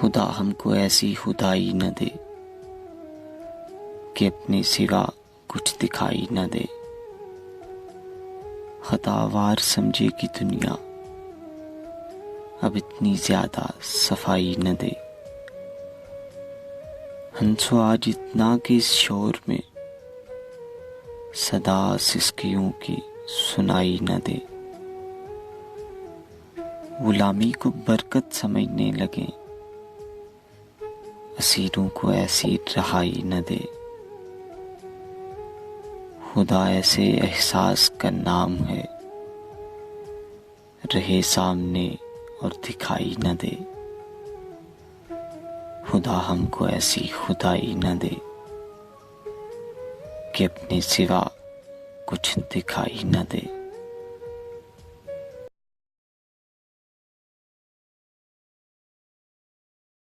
खुदा हमको ऐसी खुदाई न दे कि अपने सिवा कुछ दिखाई न दे। खतावार समझेगी दुनिया, अब इतनी ज्यादा सफाई न दे। हंसो आज इतना कि इस शोर में सदा सिसकियों की सुनाई न दे। गुलामी को बरकत समझने लगे, असीरों को ऐसी रहाई न दे। खुदा ऐसे एहसास का नाम है, रहे सामने और दिखाई न दे। खुदा हमको ऐसी खुदाई न दे कि अपने सिवा कुछ दिखाई न दे।